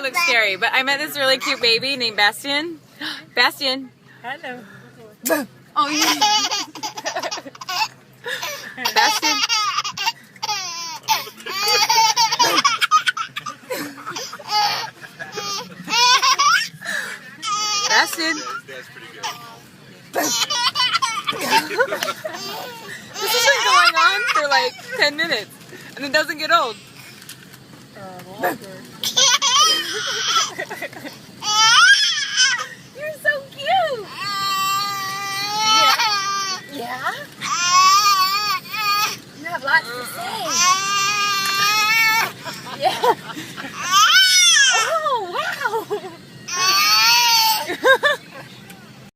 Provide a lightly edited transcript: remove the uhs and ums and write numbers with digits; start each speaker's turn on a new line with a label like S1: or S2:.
S1: look scary, but I met this really cute baby named Bastian. Bastian.
S2: Hello.
S1: Oh, yeah. Bastian. Bastian. This has been going on for like 10 minutes, and it doesn't get old. You're so cute.